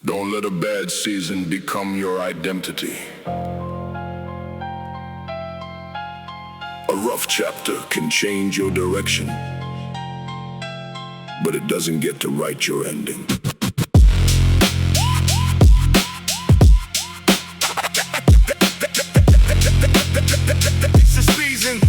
Don't let a bad season become your identity. A rough chapter can change your direction, but it doesn't get to write your ending. It's the season.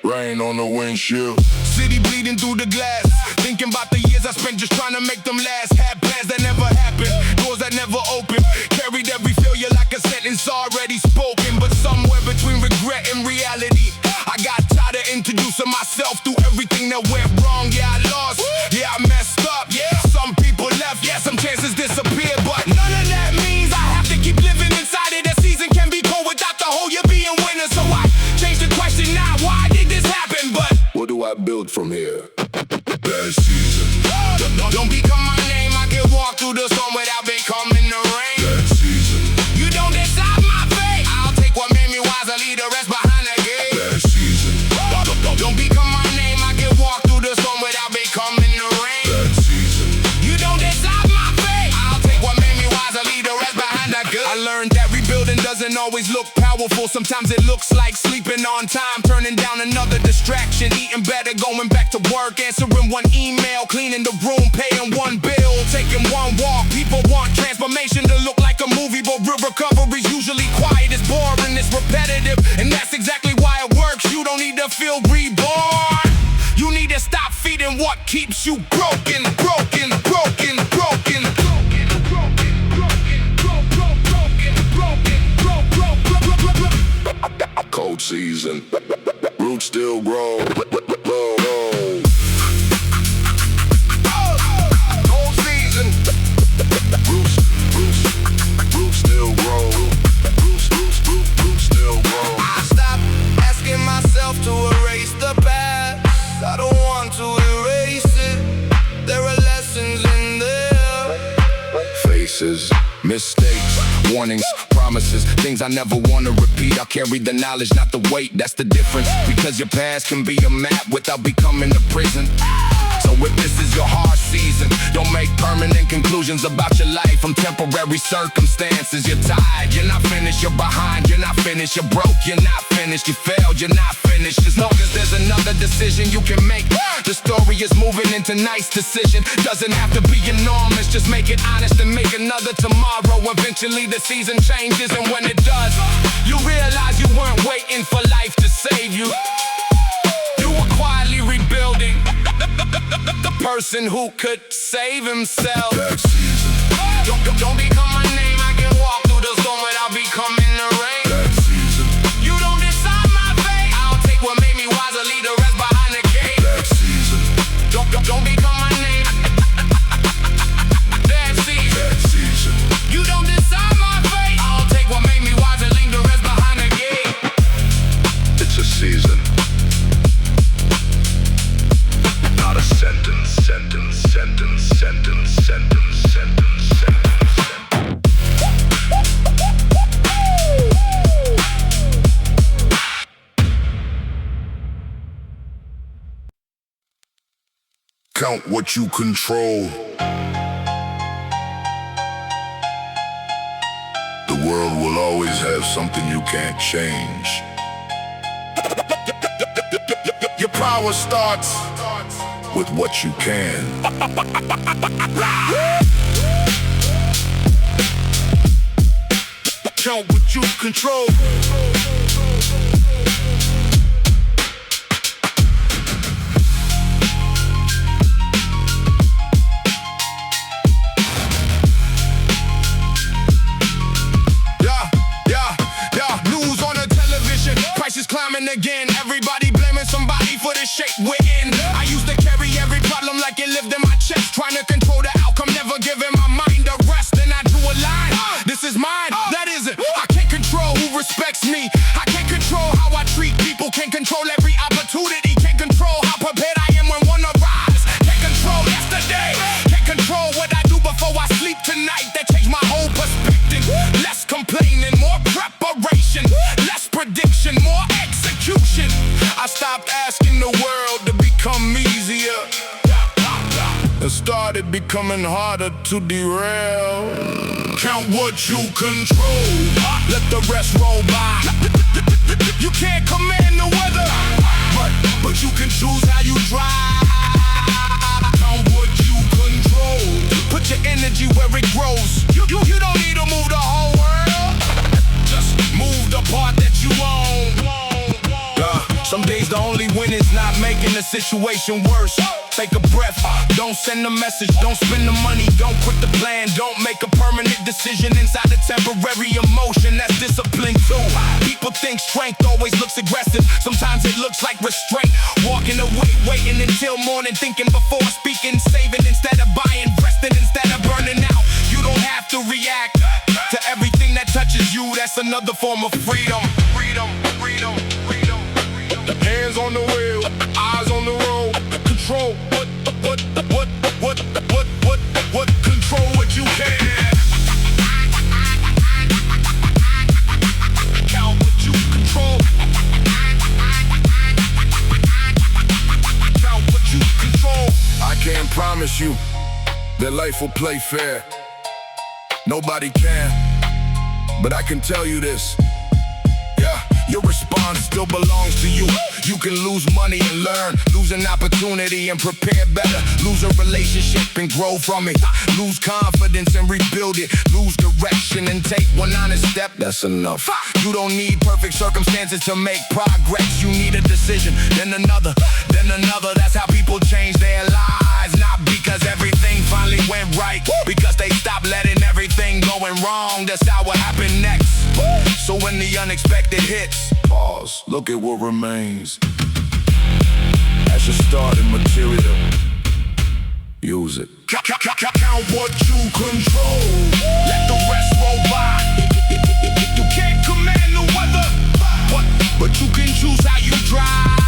Rain on the windshield. City bleeding through the glass. Thinking about the years I spent just trying to make them last. Had plans that never happened, doors that never opened. Carried every failure like a sentence already spoken. But somewhere between regret and reality, I got tired of introducing myself through everything that went wrong. Yeah, I lost. Yeah, I messed up. Yeah, some people left. Yeah, some chances disappeared. But none of that means I have to keep living inside it. A season can be cold without the whole year being winter. So I changed the question now. Why did this happen? But what do I build from here? Bad season. Don't become my name. I can walk through the storm without becoming the rain. Bad season. You don't decide my fate. I'll take what made me wise and leave the rest behind the gate. Bad season. Don't become my name. I can walk through the storm without becoming the rain. Bad season. You don't decide my fate. I'll take what made me wise and leave the rest behind the gate. I learned that rebuilding doesn't always look powerful. Sometimes it looks like sleeping on time, turning down another distraction, eating better, going back to work, answering one email, cleaning the room, paying one bill, taking one walk. People want transformation to look like a movie, but real recovery's usually quiet. It's boring, it's repetitive, and that's exactly why it works. You don't need to feel reborn. You need to stop feeding what keeps you broken. Cold season. Roots still grow. Cold season. Roots still grow. Roots still grow. I stop asking myself to erase the past. I don't want to erase it. There are lessons in there. Faces, mistakes, warnings, promises, things I never want to repeat. I carry the knowledge, not the weight, that's the difference. Because your past can be a map without becoming a prison. So if this is your hard season, don't make permanent conclusions about your life from temporary circumstances. You're tired, you're not finished, you're behind, you're not finished, you're broke, you're not finished, you failed, you're not finished. As long as there's another decision you can make, the story is moving into nice decision. Doesn't have to be enormous, just make it honest and make another tomorrow. Eventually the season changes, and when it does, you realize you weren't waiting for life to save you. You were quietly rebuilding the person who could save himself. Bad season. Don't become my name. I can walk through the storm without becoming the rain. Bad season. You don't decide my fate. I'll take what made me wiser, leave the rest behind the gate. Bad season. Don't become my name. Bad season. Bad season. You don't decide my fate. I'll take what made me wiser, leave the rest behind the gate. It's a season. Not a sentence. Count what you control. The world will always have something you can't change. Your power starts with what you can. Count what you control. News on the television, prices climbing again. Everybody blaming somebody for the shape we're in. I used to carry every problem like it lived in my chest, trying to control the outcome, never giving my mind a rest. Then I drew a line. This is mine, that isn't. I can't control who respects me. I can't control how I treat people. Can't control every opportunity. Can't control how prepared I am when one arrives. Can't control yesterday. Can't control what I do before I sleep tonight. That changed my whole perspective. Less complaining, more preparation. becoming harder to derail. Count what you control, let the rest roll by. You can't command the weather, but you can choose how you drive. Count what you control, put your energy where it grows. You don't need to move the whole world, just move the part that you own. Some days the only win is not making the situation worse. Take a breath, don't send a message, don't spend the money, don't quit the plan, don't make a permanent decision inside a temporary emotion. That's discipline too. People think strength always looks aggressive, sometimes it looks like restraint. Walking away, waiting until morning, thinking before speaking, saving instead of buying, resting instead of burning out. You don't have to react to everything that touches you, that's another form of freedom. Freedom, freedom, freedom. Hands on the wheel, eyes on the road. Control what? Control what you can. Count what you control. Count what you control. I can't promise you that life will play fair. Nobody can, but I can tell you this. Your response still belongs to you. You can lose money and learn, lose an opportunity and prepare better, lose a relationship and grow from it, lose confidence and rebuild it, lose direction and take one honest step. That's enough. You don't need perfect circumstances to make progress. You need a decision, then another, then another. That's how people change their lives, not because everything finally went right, because they stopped letting everything going wrong. That's how what happened next. So when the unexpected hits, pause, look at what remains. As your starting material, use it. Count what you control, let the rest roll by. You can't command the weather, but you can choose how you drive.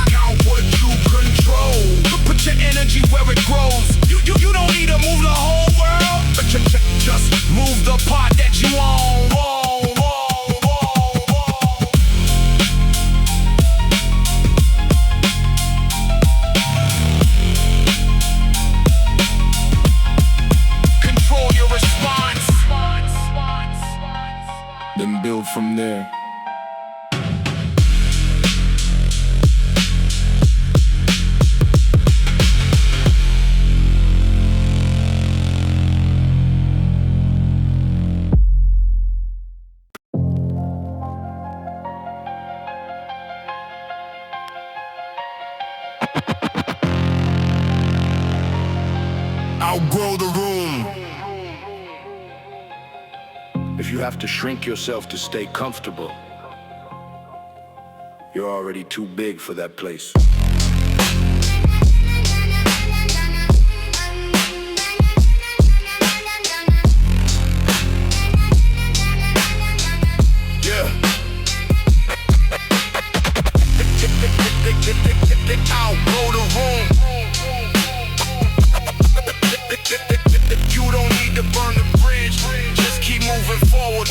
Count what you control, put your energy where it grows. You don't need to move the whole world, but just move the part that you own. Control your response, then build from there. outgrow the room. If you have to shrink yourself to stay comfortable, you're already too big for that place. Outgrow the room. You don't need to burn the bridge, just keep moving forward.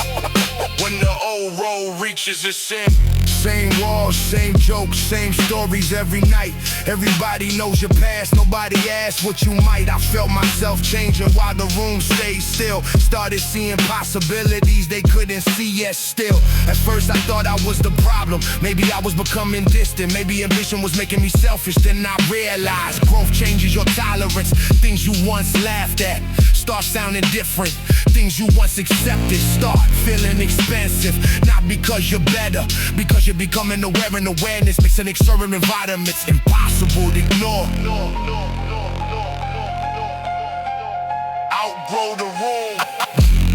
When the old road reaches its end. Same walls, same jokes, same stories every night. Everybody knows your past, nobody asks what you might. I felt myself changing while the room stayed still. Started seeing possibilities they couldn't see yet still. At first I thought I was the problem, maybe I was becoming distant. Maybe ambition was making me selfish, then I realized growth changes your tolerance. Things you once laughed at start sounding different. Things you once accepted start feeling expensive. Not because you're better, because you're becoming aware, and awareness makes an experiment vitamins impossible to ignore. Outgrow the room.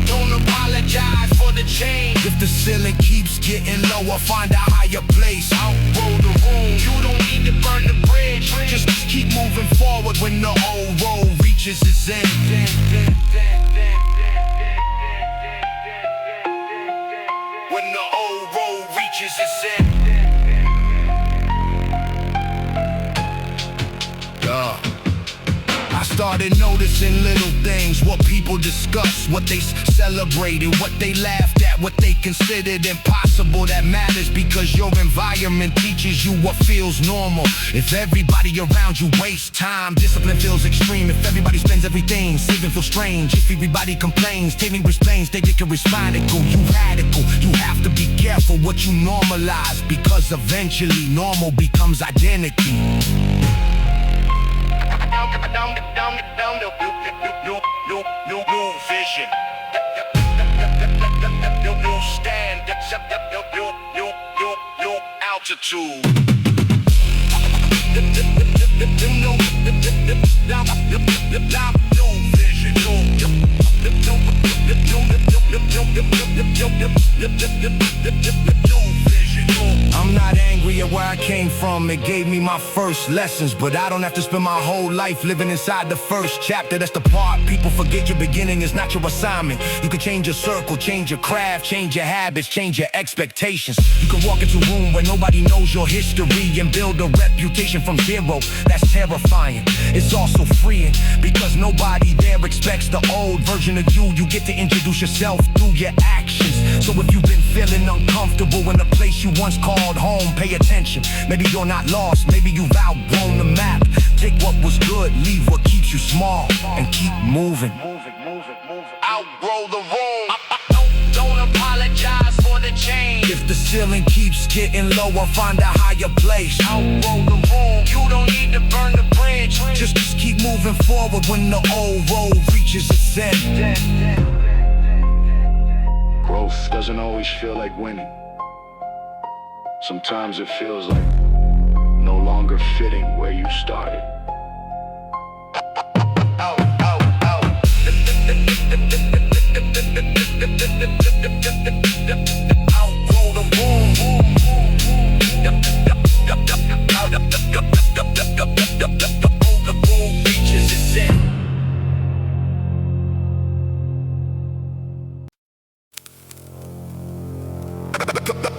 Don't apologize for the change. If the ceiling keeps getting lower, find a higher place. Outgrow the room. You don't need to burn the bridge, Just keep moving forward when the old road reaches its end. when the old road reaches its end. I started noticing little things, what people discuss, what they celebrated, what they laughed at, what they considered impossible. That matters because your environment teaches you what feels normal. If everybody around you wastes time, discipline feels extreme. If everybody spends everything, saving feels strange. If everybody complains, taking explains, they can respond. You radical, you have to be careful what you normalize, because eventually normal becomes identity. New vision. New standard. New altitude. I'm not angry at where I came from, it gave me my first lessons, but I don't have to spend my whole life living inside the first chapter. That's the part people forget. Your beginning is not your assignment. You can change your circle, change your craft, change your habits, change your expectations. You can walk into a room where nobody knows your history and build a reputation from zero. That's terrifying. It's also freeing, because nobody there expects the old version of you. You get to introduce yourself through your actions. So if you've been feeling uncomfortable in a place you once called home, pay attention. Maybe you're not lost, maybe you've outgrown the map. Take what was good, leave what keeps you small, and keep moving. Outgrow the room. Don't apologize for the change. If the ceiling keeps getting lower, find a higher place. Outgrow the room. You don't need to burn the bridge. Just keep moving forward when the old road reaches its end. Growth doesn't always feel like winning. Sometimes it feels like no longer fitting where you started. Outgrow the room. The road reaches its end.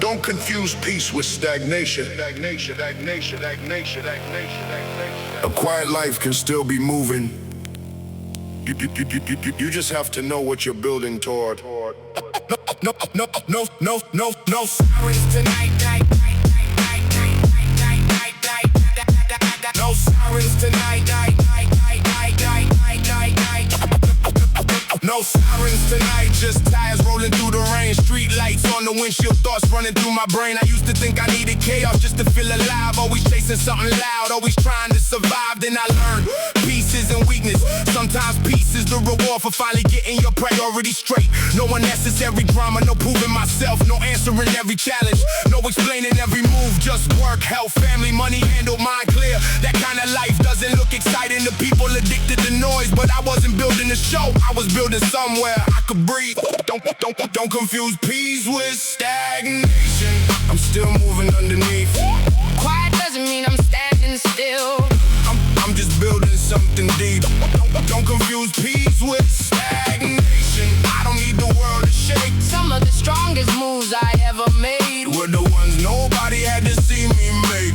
Don't confuse peace with stagnation. A quiet life can still be moving. You just have to know what you're building toward. No sirens tonight. No sirens tonight. No sirens tonight, just tires rolling through the rain. Street lights on the windshield, thoughts running through my brain. I used to think I needed chaos just to feel alive. Always chasing something loud, always trying to survive. Then I learned peace isn't weakness. Sometimes peace is the reward for finally getting your priorities straight. No unnecessary drama, no proving myself, no answering every challenge, no explaining every move. Just work, health, family, money, handle mine clear. That kind of life doesn't look exciting to people addicted to noise. But I wasn't building a show, I was building somewhere I could breathe. Don't confuse peace with stagnation. I'm still moving underneath. Quiet doesn't mean I'm standing still. I'm just building something deep. Don't confuse peace with stagnation. I don't need the world to shake. Some of the strongest moves I ever made were the ones nobody had to see me make.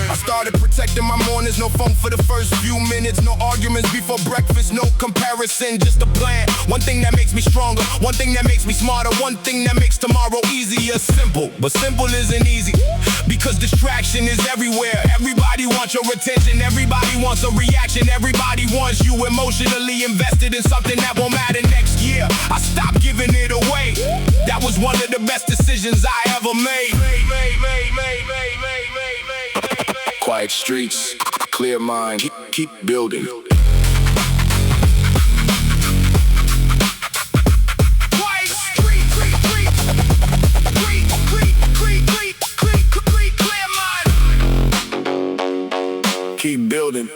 I started protecting my mornings, no phone for the first few minutes, no arguments before breakfast, no comparison, just a plan. One thing that makes me stronger, one thing that makes me smarter, one thing that makes tomorrow easier. Simple, but simple isn't easy, because distraction is everywhere. Everybody wants your attention, everybody wants a reaction, everybody wants you emotionally invested in something that won't matter next year. I stopped giving it away. That was one of the best decisions I ever made. Quiet streets, clear mind, keep building. Quiet streets, clear mind. Keep building.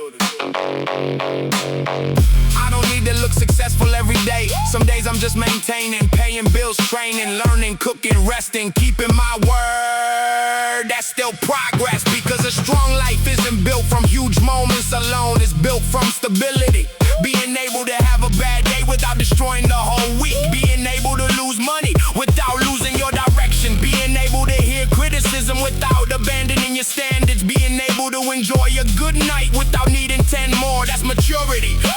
I don't need to look successful every day. Some days I'm just maintaining, paying bills, training, learning, cooking, resting, keeping my word. That's still progress, because a strong life isn't built from huge moments alone. It's built from stability. Being able to have a bad day without destroying the whole week. Being able to lose money without losing your direction. Being able to hear criticism without abandoning your standards. Being able to enjoy a good night without needing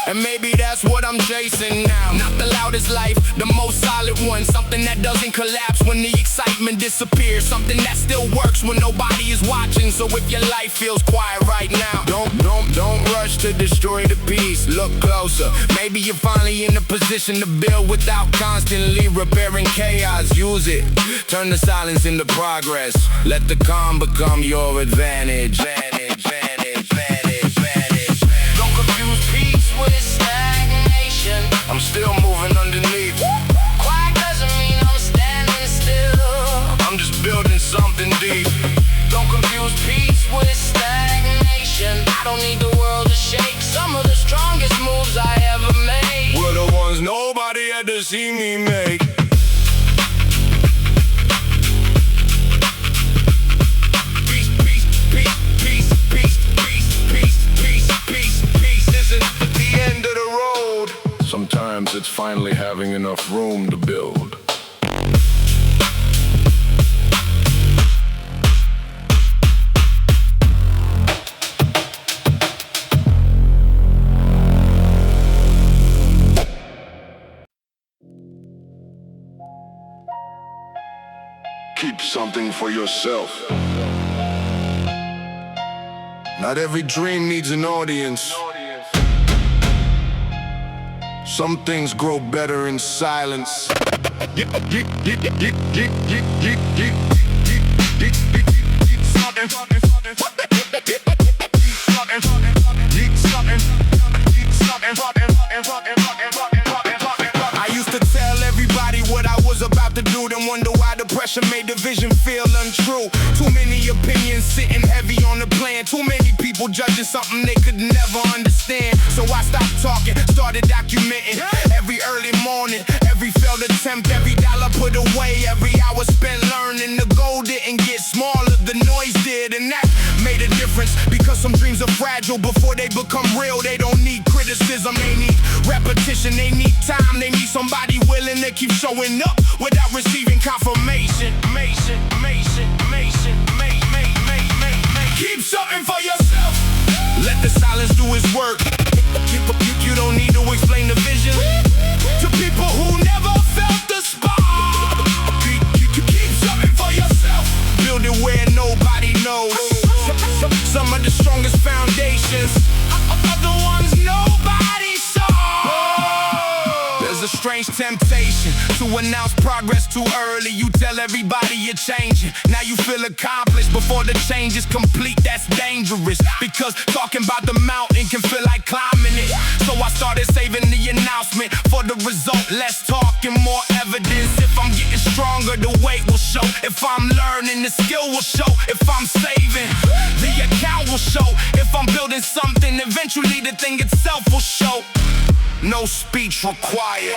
And maybe that's what I'm chasing now. Not the loudest life, the most solid one. Something that doesn't collapse when the excitement disappears. Something that still works when nobody is watching. So if your life feels quiet right now, don't rush to destroy the peace. Look closer. Maybe you're finally in a position to build without constantly repairing chaos. Use it. Turn the silence into progress. Let the calm become your advantage. Don't confuse peace with stagnation. I'm still moving underneath. Quiet doesn't mean I'm standing still. I'm just building something deep. Don't confuse peace with stagnation. I don't need the world to shake. Some of the strongest moves I ever made We're the ones nobody had to see me make. Peace isn't the end of the road. Sometimes it's finally having enough room to build. Keep something for yourself. Not every dream needs an audience. Some things grow better in silence. I used to tell everybody what I was about to do, then wonder why the pressure made the vision feel untrue. Too many opinions sitting heavy on the plan. Too many people judging something they could never understand. So I stopped talking, started documenting every early morning, every failed attempt, every dollar put away, every hour spent learning. The goal didn't get smaller, the noise did, and that made a difference. Because some dreams are fragile before they become real. They don't need criticism, they need repetition, they need time, they need somebody willing to keep showing up without receiving confirmation. Keep something for yourself. Let the silence do its work. You don't need to explain the vision to people who never felt the spark. Keep something for yourself. Build it where nobody knows. Some of the strongest foundations are the ones nobody saw. There's a strange temptation to announce progress too early. You tell everybody you're changing. Now you feel accomplished before the change is complete. That's dangerous, because talking about the mountain can feel like climbing it. So I started saving the announcement for the result. Less talking, more evidence. If I'm getting stronger, the weight will show. If I'm learning, the skill will show. If I'm saving, the account will show. If I'm building something, eventually the thing itself will show. No speech required.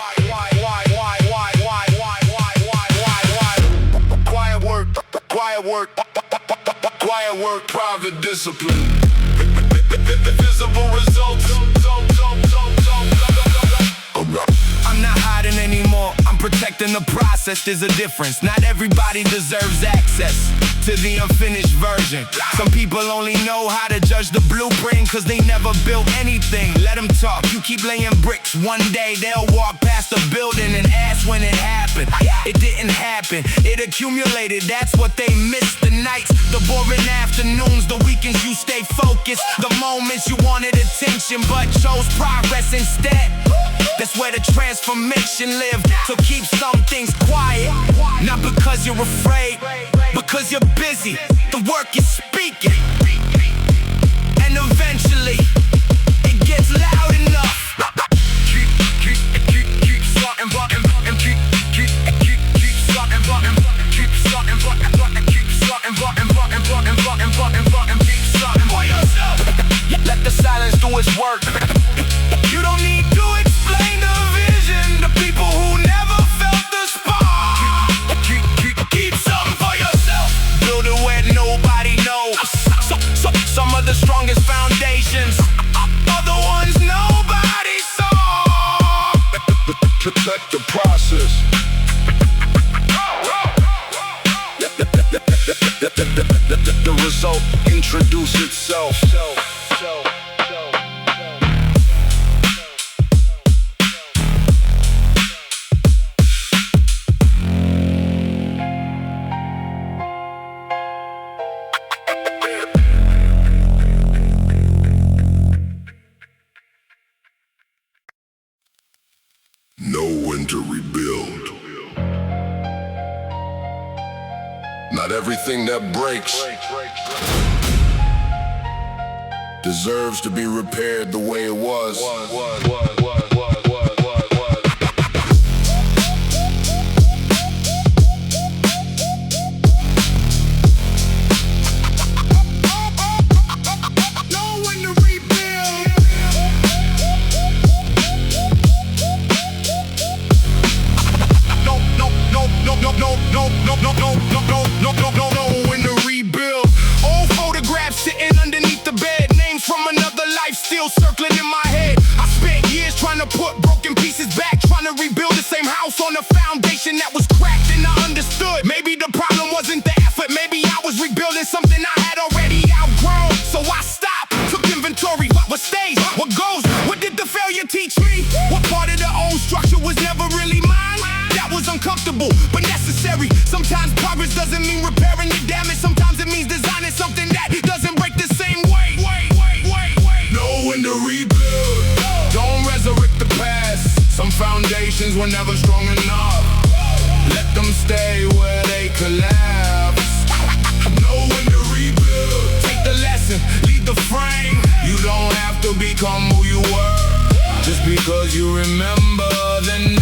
Quiet work, private discipline. Visible results. I'm not hiding anymore, I'm protecting the process. There's a difference, not everybody deserves access to the unfinished version. Some people only know how to judge the blueprint cause they never built anything. Let them talk, you keep laying bricks. One day they'll walk past the building and ask when it happened. It didn't happen, it accumulated, that's what they missed. The nights, the boring afternoons, the weekends you stay focused. The moments you wanted attention but chose progress instead. That's where the transformation lived. So keep some things quiet, not because you're afraid, because you're busy. The work is speaking, and eventually it gets loud enough. Keep starting button, and keep starting button, keep starting button, keep starting button, keep starting for yourself. Let the silence do its work. You don't need to explain the vision to people who never felt the spark. Keep something for yourself. Build it where nobody knows. Some of the strongest foundations are the ones nobody saw. Protect the process. The result introduce itself. Not everything that breaks deserves to be repaired the way it was. When to rebuild. Old photographs sitting underneath the bed. Names from another life still circling in my head. I spent years trying to put broken pieces back, trying to rebuild the same house on a foundation that was cracked, and I understood. Maybe the problem wasn't the effort, maybe I was rebuilding something I had already outgrown. So I stopped, took inventory. What stays? What goes? What did the failure teach me? What part of the old structure was never really mine? That was uncomfortable, but necessary. Sometimes progress doesn't mean repairing the damage. Sometimes it means designing something that doesn't break the same way. Know when to rebuild. Don't resurrect the past. Some foundations were never strong enough. Let them stay where they collapse. Know when to rebuild. Take the lesson, leave the frame. You don't have to become who you were just because you remember the name.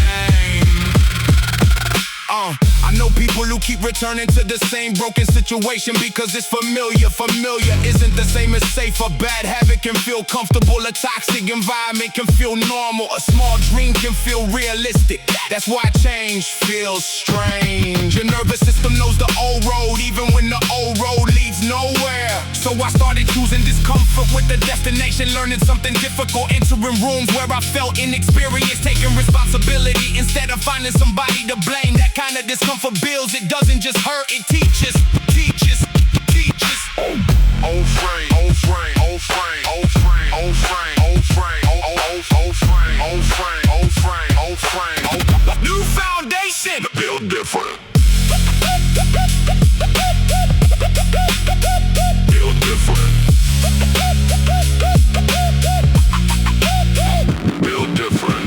I know people who keep returning to the same broken situation because it's familiar. Familiar isn't the same as safe. A bad habit can feel comfortable. A toxic environment can feel normal. A small dream can feel realistic. That's why change feels strange. Your nervous system knows the old road, even when the old road leads nowhere. So I started choosing discomfort with the destination, learning something difficult, entering rooms where I felt inexperienced, taking responsibility instead of finding somebody to blame. That kind of discomfort builds, it doesn't just hurt, it teaches. Old frame, old frame, old frame, old frame, old frame, old frame, old frame, old frame, old frame, old frame, New foundation, build different. Build different. Build different.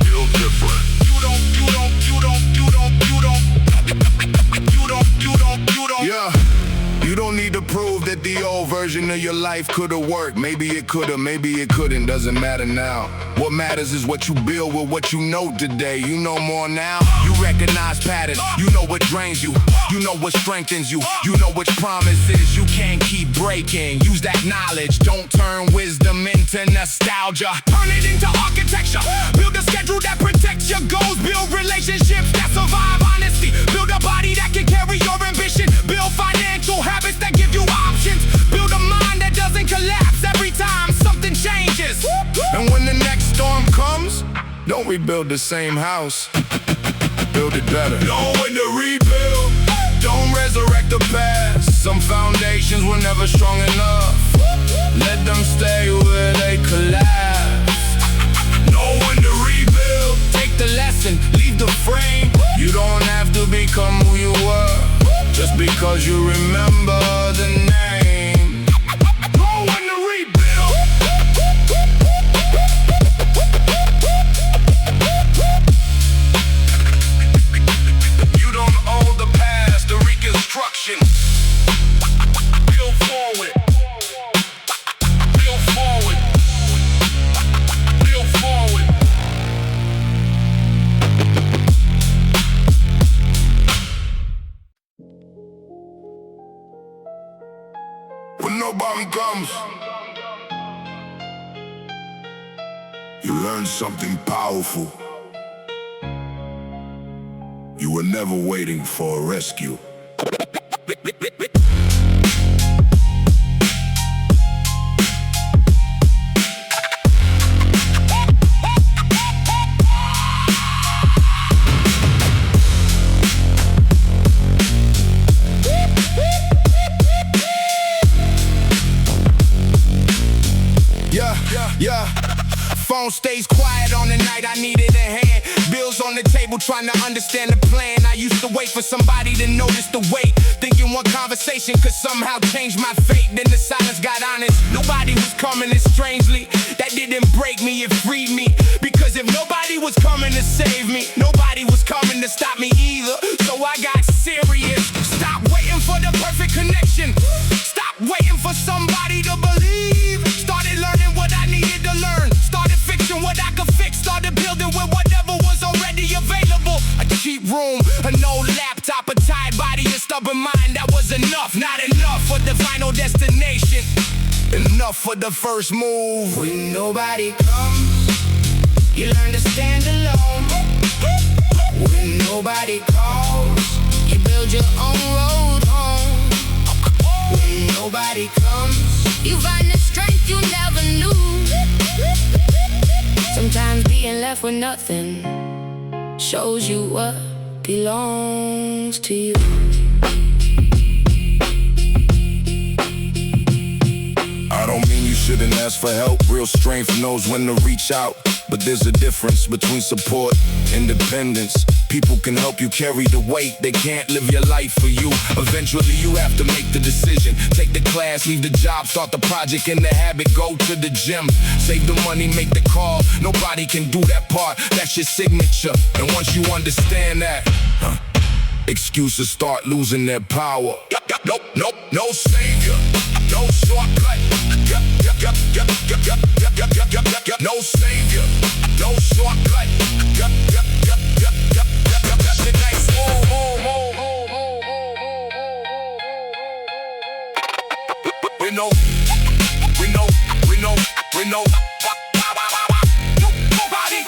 Build different. Yeah, you don't need to prove that the old version of your life could've worked. Maybe it could've, maybe it couldn't, doesn't matter now. What matters is what you build with what you know today. You know more now. You recognize patterns, you know what drains you, you know what strengthens you, you know which promises you can't keep breaking. Use that knowledge, don't turn wisdom into nostalgia. turn it into architecture. Build a schedule that protects your goals. Build relationships that survive honesty. Build a body that can carry your ambition. Build financial habits that give you options. Build a mind that doesn't collapse every time something changes. And when the next storm comes, don't rebuild the same house. Build it better. Know when to rebuild. Don't resurrect the past. Some foundations were never strong enough. Let them stay where they collapse. Know when to rebuild. Take the lesson, leave the frame. You don't have to become who you were just because you remember the name. Know when to rebuild. You don't owe the past, the reconstruction. Build forward. Build forward. Build forward. When no bomb comes, you learn something powerful. You were never waiting for a rescue. Yeah. Phone stays quiet on the night I needed a hand. Bills on the table trying to understand the plan. I used to wait for somebody to notice the weight, thinking one conversation could somehow change my fate. Then the silence got honest. Nobody was coming, and strangely that didn't break me, it freed me. Because Cause if nobody was coming to save me, nobody was coming to stop me either. So I got serious. Stop waiting for the perfect connection. Stop waiting for somebody to believe. Started learning what I needed to learn. Started fixing what I could fix. Started building with whatever was already available. A cheap room, an old laptop, a tired body, a stubborn mind. That was enough, not enough for the final destination. Enough for the first move. When nobody comes, you learn to stand alone. When nobody calls, you build your own road home. When nobody comes, you find the strength you never knew. Sometimes being left with nothing shows you what belongs to you. I don't mean you shouldn't ask for help. Real strength knows when to reach out. But there's a difference between support, independence. People can help you carry the weight, they can't live your life for you. Eventually you have to make the decision. Take the class, leave the job, start the project in the habit, go to the gym. Save the money, make the call. Nobody can do that part, that's your signature. And once you understand that, excuses start losing their power. No savior, no shortcut. No savior, no shortcut. We know. Nobody.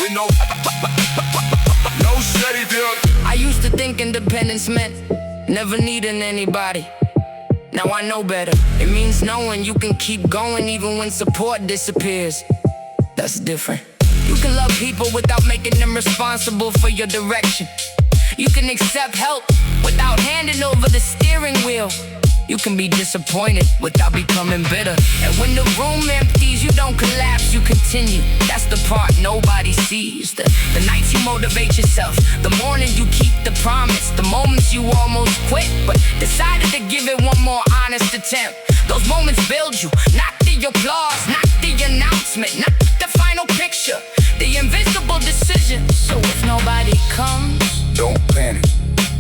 We know. No savior. I used to think independence meant never needing anybody. Now I know better. It means knowing you can keep going even when support disappears. That's different. You can love people without making them responsible for your direction. You can accept help without handing over the steering wheel. You can be disappointed without becoming bitter. And when the room empties, you don't collapse, you continue. That's the part nobody sees. The nights you motivate yourself, the morning you keep the promise, the moments you almost quit, but decided to give it one more honest attempt. Those moments build you, not the applause, not the announcement, not the final picture, the invisible decision. So if nobody comes, Don't panic,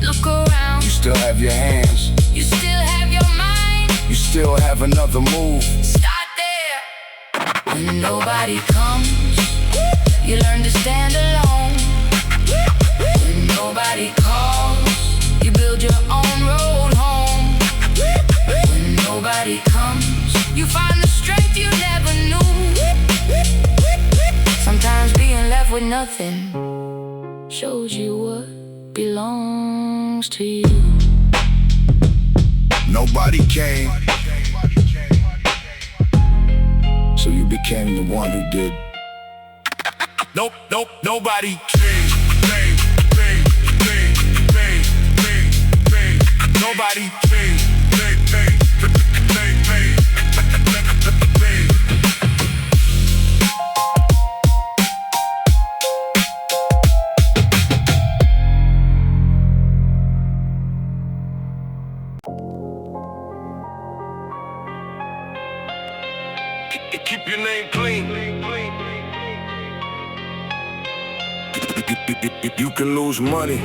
look around. you still have your hands. You still have your mind. You still have another move. Start there. When nobody comes, you learn to stand alone. When nobody calls, you build your own road home. When nobody comes, you find the strength you never knew. Sometimes being left with nothing shows you what belongs to you. Nobody came, so you became the one who did. Nobody. Nobody. Keep your name clean. You can lose money.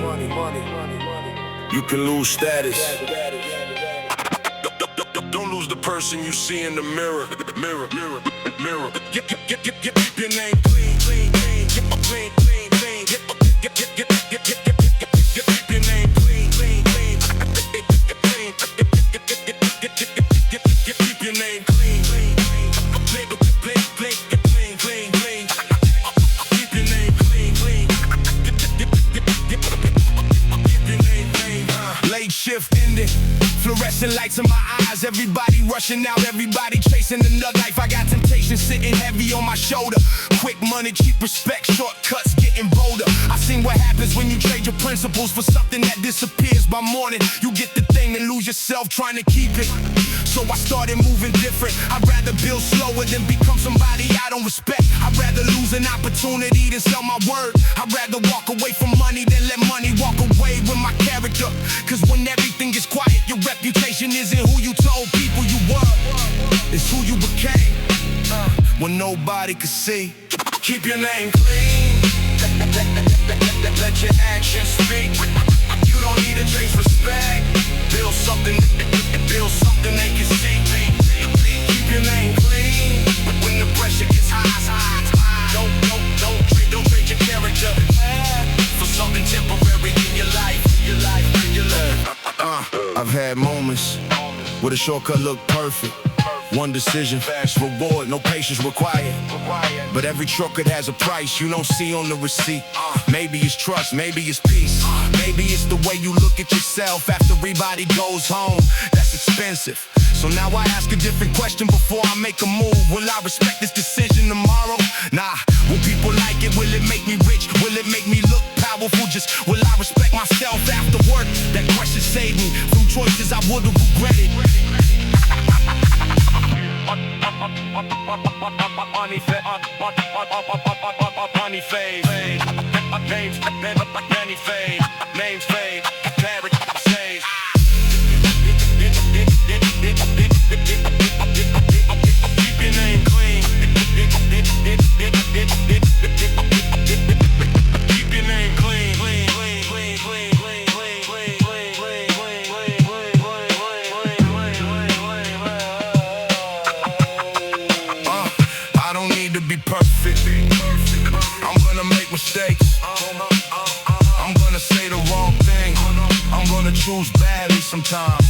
You can lose status. Don't lose the person you see in the mirror. Keep your name clean. Keep your name clean. Keep your name clean. Late shift ending, fluorescent lights in my eyes. Everybody rushing out, everybody chasing another life. I got temptation sitting heavy on my shoulder. Quick money, cheap respect, shortcuts getting bolder. I seen what happens when you trade your principles for something that disappears by morning. You get the thing and lose yourself trying to keep it. So I started moving different. I'd rather build slower than become somebody I don't respect. I'd rather lose an opportunity than sell my word. I'd rather walk away from money than let money walk away with my character. Cause when everything is quiet, your reputation isn't who you told people you were, it's who you became. when nobody could see. Keep your name clean. Let your actions speak. You don't need to chase respect. Build something they can see. Keep your name clean. When the pressure gets high. Don't trade your character for something temporary in your life. I've had moments where the shortcut looked perfect. One decision, fast reward, no patience required. But every shortcut has a price you don't see on the receipt. Maybe it's trust, maybe it's peace. Maybe it's the way you look at yourself after everybody goes home. That's expensive. So now I ask a different question before I make a move. Will I respect this decision tomorrow? Nah. Will people like it? Will it make me rich? Will it make me look powerful? Just will I respect myself afterward? That question saved me from choices I would've regretted. Money fade, names fade, clarity stays. Keep your name clean. Keep your name clean. I don't need to be perfect. I'm gonna make mistakes. I'm gonna say the wrong thing. I'm gonna choose badly sometimes.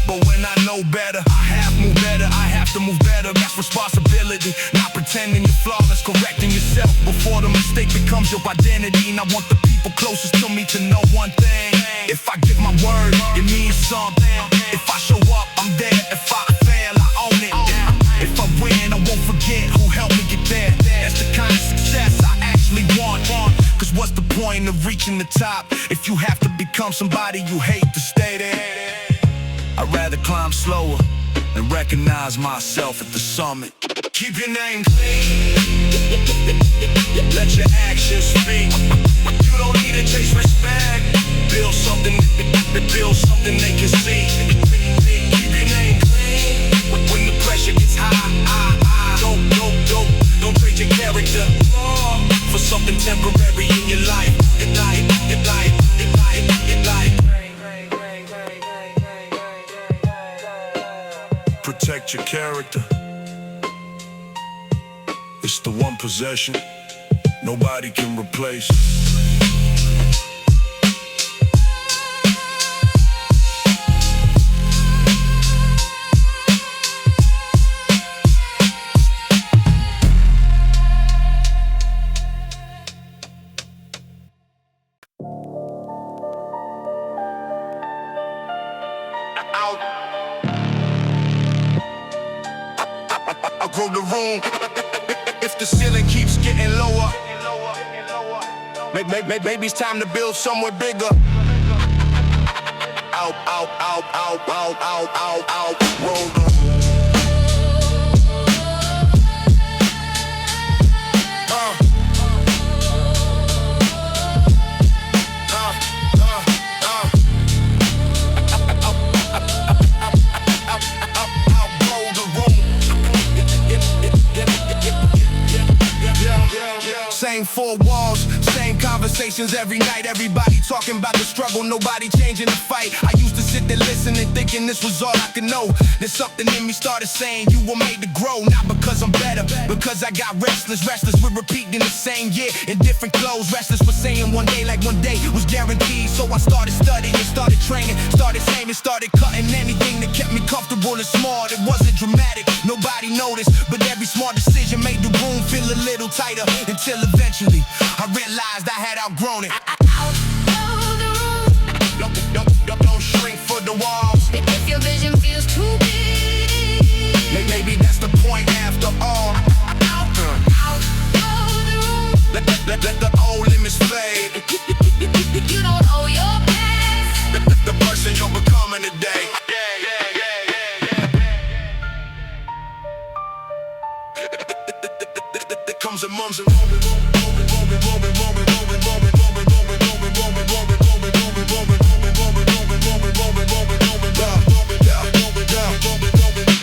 But when I know better, I have to move better. That's responsibility. Not pretending you're flawless, correcting yourself before the mistake becomes your identity. And I want the people closest to me to know one thing. If I give my word, it means something. If I show up, I'm there. If I fail, I own it. If I win, I won't forget who helped me get there. That's the kind of success I actually want. Cause what's the point of reaching the top if you have to become somebody you hate to stay there? I'd rather climb slower and recognize myself at the summit. Keep your name clean. Let your actions speak. You don't need to chase respect. Build something they can see. Keep your name clean. When the pressure gets high. Don't trade your character for something temporary in your life. Protect your character. It's the one possession nobody can replace. I'll grow the room. If the ceiling keeps getting lower, maybe it's time to build somewhere bigger. Out, roll the Same four walls, same conversations every night. Everybody talking about the struggle, nobody changing the fight. I used to sit there listening, thinking this was all I could know. Then something in me started saying you were made to grow. Not because I'm better, because I got restless with repeating the same year in different clothes. Restless with saying one day was guaranteed. So I started studying, started training, started aiming, started cutting anything that kept me comfortable and smart. It wasn't dramatic, nobody noticed, but every smart decision made the room feel a little tighter. Until eventually I realized I had outgrown it. Don't shrink for the walls. If your vision feels too big, maybe that's the point after all. Let the old limits fade. You don't owe your past. The person you're becoming today. There comes a mums and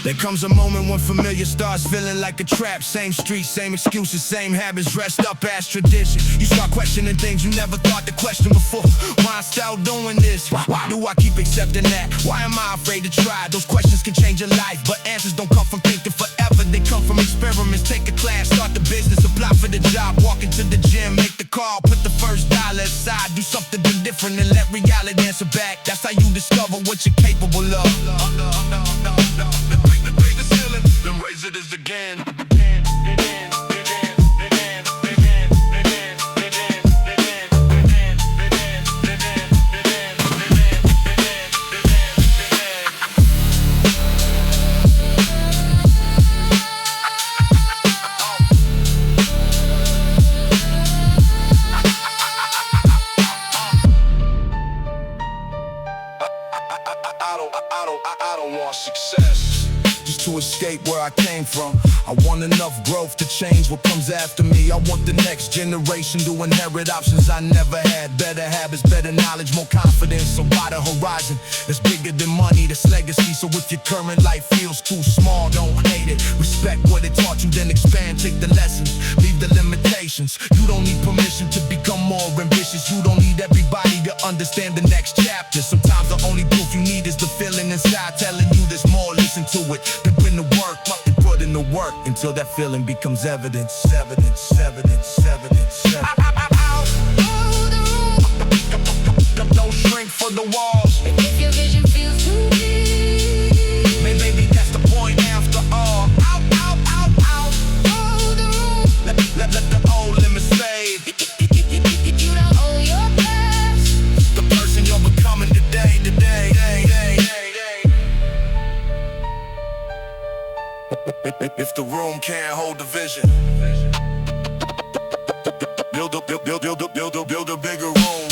There comes a moment when familiar starts feeling like a trap. Same streets, same excuses, same habits, dressed up as tradition. You start questioning things you never thought to question before. Why I still doing this? Why do I keep accepting that? Why am I afraid to try? Those questions can change your life, but answers don't come from thinking forever. They come from experiments. Take a class, start the business, apply for the job, walk into the gym, make the call, put the first dollar aside, do something different and let reality answer back. That's how you discover what you're capable of. Then raise it again. I don't want success just to escape where I came from. I want enough growth to change what comes after me. I want the next generation to inherit options I never had. Better habits, better knowledge, more confidence. A wider horizon that's bigger than money, that's legacy. So if your current life feels too small, don't hate it. Respect what it taught you, then expand. Take the lessons, leave the limitations. You don't need permission to become more ambitious. You don't need everybody to understand the next chapter. Sometimes the only proof you need is the feeling inside telling you there's more. Listen to it, then bring the work up and put in the work until that feeling becomes evidence. Don't shrink for the walls. If your vision feels too deep, Maybe that's the point after all. hold the room. Let the old limits fade. You don't own your past. The person you're becoming today. If the room can't hold the vision, build a bigger room.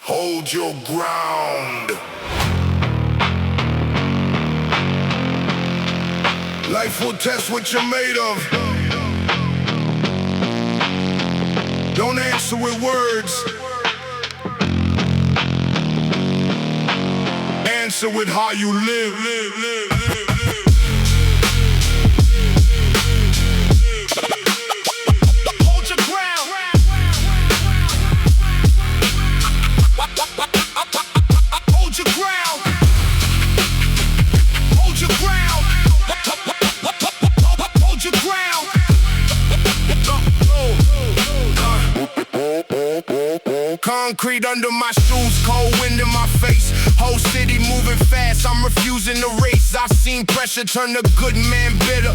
Hold your ground. Life will test what you're made of. Don't answer with words. Answer with how you live. Hold your ground. Hold your ground. Hold your ground. Hold your ground. Concrete under my shoes, cold wind in my face. Whole city moving fast, I'm refusing to race. I've seen pressure turn a good man bitter.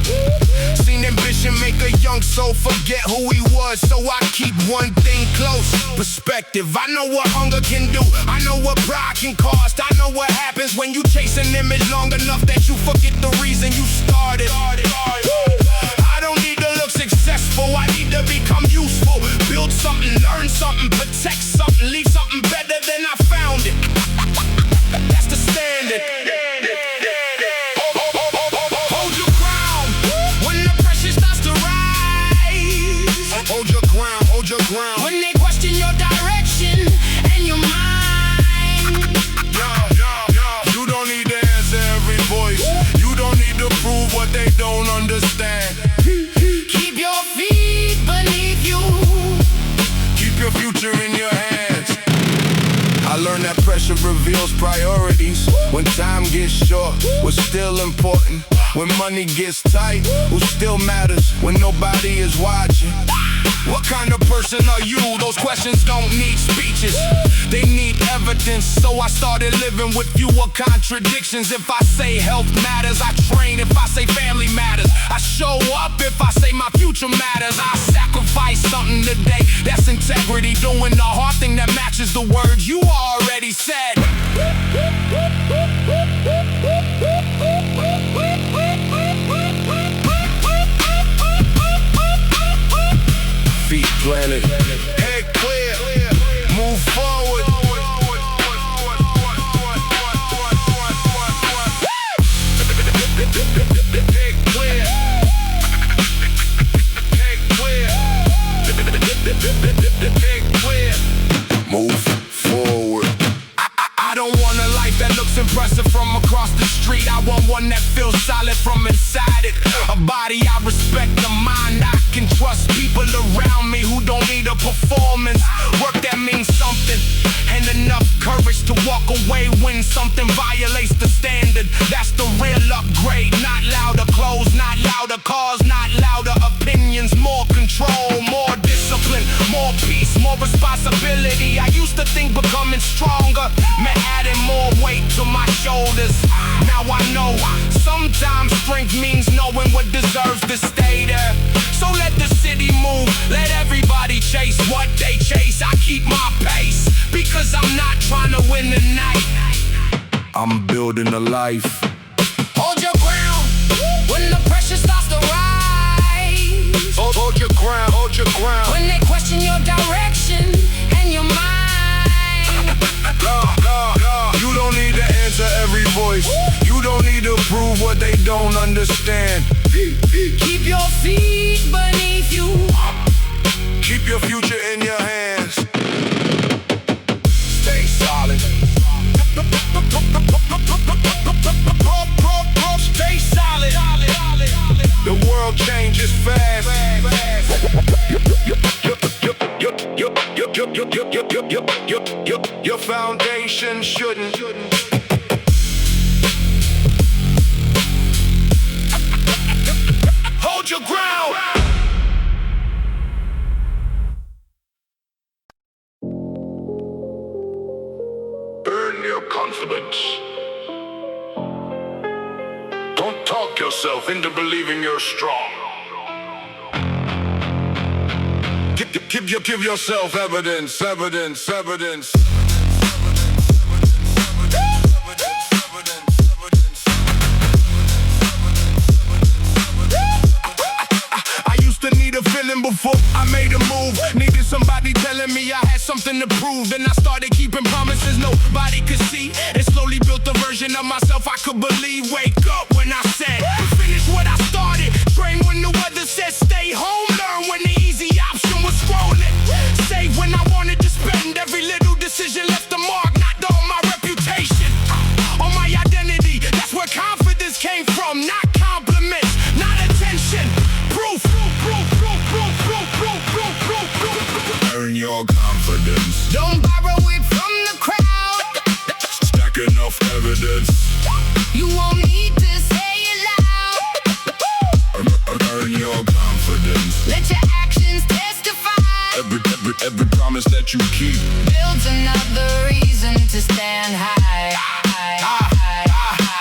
Seen ambition make a young soul forget who he was. So I keep one thing close, perspective. I know what hunger can do, I know what pride can cost. I know what happens when you chase an image long enough that you forget the reason you started. I don't need to look successful, I need to become useful. Build something, learn something, protect something, leave something better than I found it. That's the standard. Hold your ground when the pressure starts to rise. Hold your ground, hold your ground. When they question your direction and your mind. You don't need to answer every voice. You don't need to prove what they don't understand. Keep your feet beneath you. Keep your future in your hands. I learned that pressure reveals priorities. When time gets short, what's still important? When money gets tight, who still matters when nobody is watching? What kind of person are you? Those questions don't need speeches, they need evidence. So I started living with fewer contradictions. If I say health matters, I train. If I say family matters, I show up. If I say my future matters, I sacrifice something today. That's integrity, doing the hard thing that matches the words you already said. Feet planted, head clear, move forward. people around me who don't need a performance. Work that means something, and enough courage to walk away when something violates the standard. That's the real upgrade. Not louder clothes, not louder cars, not louder opinions. More control, more discipline, more peace, more responsibility. I used to think becoming stronger meant adding more weight to my shoulders. Now I know sometimes strength means knowing what deserves to stay there. So let the city move, let everybody chase what they chase. I keep my pace because I'm not trying to win the night. I'm building a life. Hold your ground when the pressure starts to rise. Hold your ground, hold your ground. When they question your direction and your mind. You don't need to answer every voice. You don't need to prove what they don't understand. Keep your feet beneath you. Keep your future in your hands. Stay solid. Stay solid. The world changes fast. Your foundation shouldn't. Hold your ground. Earn your confidence. Don't talk yourself into believing you're strong. Give yourself evidence. I used to need a feeling before I made a move. Needed somebody telling me I had something to prove. Then I started keeping promises nobody could see. It slowly built a version of myself I could believe. Wake up when I said finish what I started. Train when the weather said stay home. Learn when the easy option was scrolling. Save when I wanted to spend. Every little decision left a mark, not on my reputation, on my identity. That's where confidence came from. Not compliments, not attention. Proof. Earn your confidence. Don't borrow it from the crowd. Stack enough evidence. You won't need to say it loud. Earn your confidence. Let your actions testify. Every promise that you keep Builds another reason to stand high.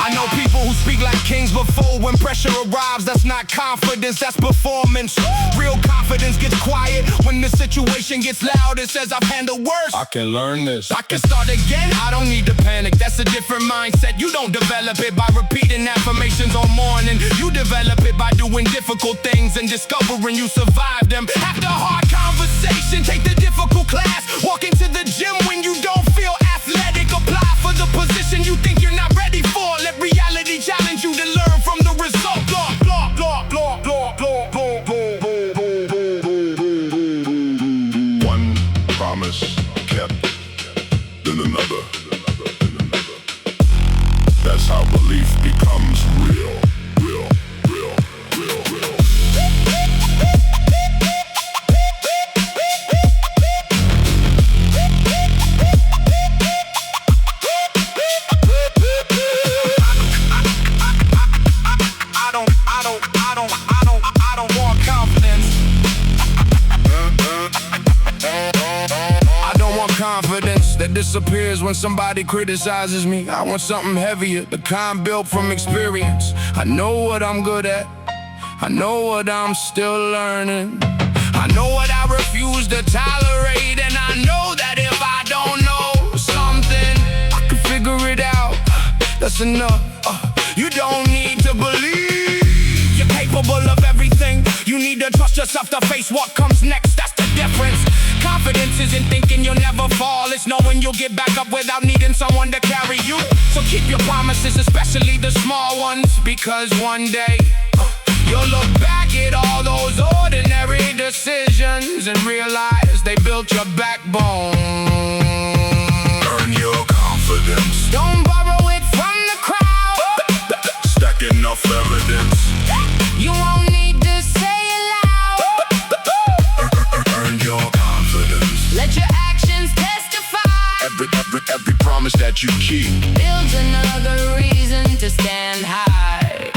I know people who speak like kings before. When pressure arrives, that's not confidence, that's performance. Real confidence gets quiet when the situation gets loud. It says I've handled worse. I can learn this. I can start again. I don't need to panic. That's a different mindset. You don't develop it by repeating affirmations all morning. You develop it by doing difficult things and discovering you survived them. After a hard conversation, take the difficult class. Walk into the gym when you don't feel athletic. Apply for the position you think you're not ready for. Let reality challenge you to learn from the result. One promise kept, then another. That's how belief becomes real. I don't want confidence. I don't want confidence that disappears when somebody criticizes me. I want something heavier, the kind built from experience. I know what I'm good at. I know what I'm still learning. I know what I refuse to tolerate. And I know that if I don't know something, I can figure it out. That's enough. You don't need to believe you're capable of everything. You need to trust yourself to face what comes next. That's the difference. Confidence isn't thinking you'll never fall. It's knowing you'll get back up without needing someone to carry you. So keep your promises, especially the small ones, because one day you'll look back at all those ordinary decisions and realize they built your backbone. Earn your confidence. Don't borrow it from the crowd. Stack enough evidence. You won't need to say it loud. you keep. Builds another reason to stand high.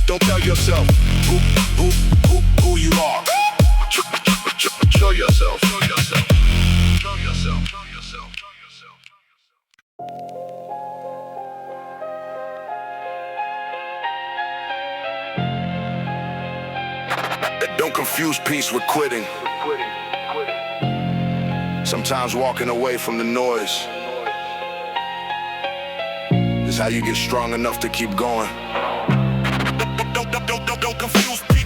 Don't tell yourself who you are. Show yourself. Don't confuse peace with quitting. Sometimes walking away from the noise is how you get strong enough to keep going. Don't confuse peace.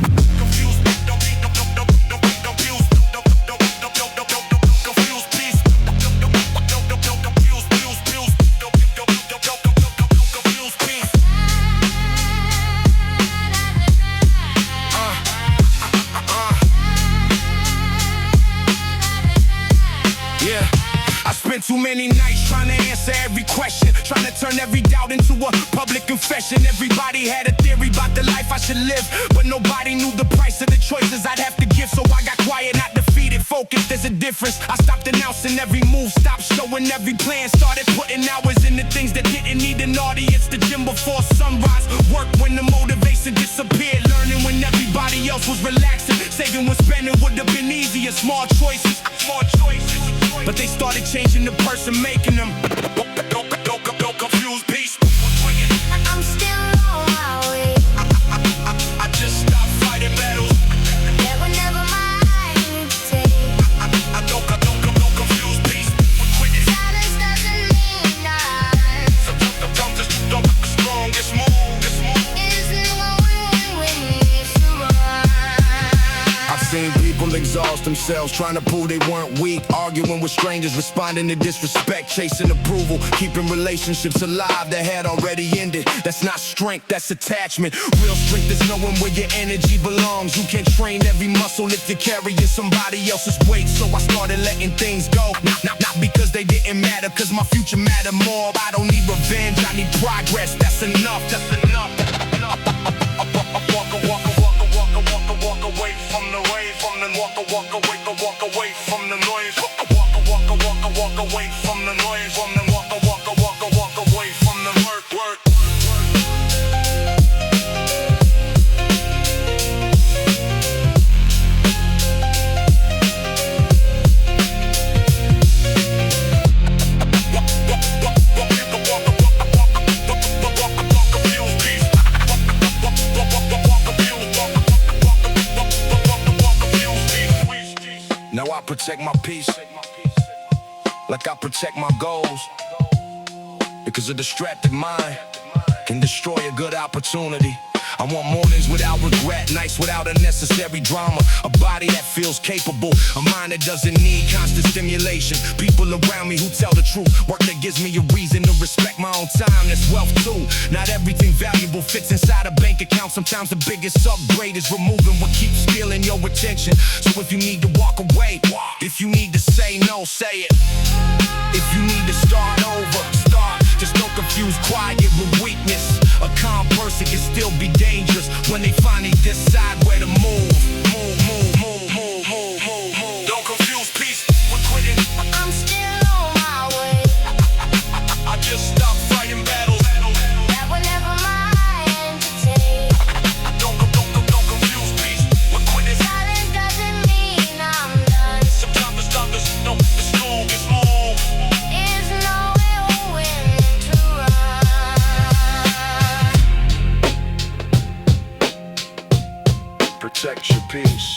Too many nights trying to answer every question, trying to turn every doubt into a public confession. Everybody had a theory about the life I should live, but nobody knew the price of the choices I'd have to give. So I got quiet, not defeated, focused. There's a difference. I stopped announcing every move, stopped showing every plan, started putting hours into things that didn't need an audience. The gym before sunrise, work when the motivation disappeared, learning when everybody else was relaxing, saving when spending would have been easier. Small choices, but they started changing the person making them. Don't confuse peace. I'm still on my way. I just stopped fighting battles. That were never mine to take. Don't confuse peace. Silence doesn't mean none. Sometimes it's strong, it's smooth. Isn't what we want when it's to run. I've seen people exhaust themselves trying to prove they weren't weak, arguing with strangers, responding to disrespect, chasing approval, keeping relationships alive that had already ended. That's not strength, that's attachment. Real strength is knowing where your energy belongs. You can't train every muscle if you're carrying somebody else's weight. So I started letting things go, not because they didn't matter, cause my future mattered more. I don't need revenge, I need progress. That's enough. Walk away from the wave, walk away from the noise. Walk away from the noise, walk away from the work. Now I protect my peace like I protect my goals, because a distracted mind can destroy a good opportunity. I want mornings without regret, nights without unnecessary drama, a body that feels capable, a mind that doesn't need constant stimulation, people around me who tell the truth, work that gives me a reason to respect my own time. That's wealth too. Not everything valuable fits inside a bank account. Sometimes the biggest upgrade is removing what keeps stealing your attention. So if you need to walk away, if you need to say no, say it. If you need to start over, start. Just don't confuse quiet with weakness. A calm person can still be dangerous when they finally decide where to move. Don't confuse peace with quitting. I'm still on my way. I just stopped fighting battles. That were never mine to take. Don't confuse peace with quitting. Silence doesn't mean I'm done. Sometimes it's tough, it's smooth. There's nowhere when to run. Protect your peace.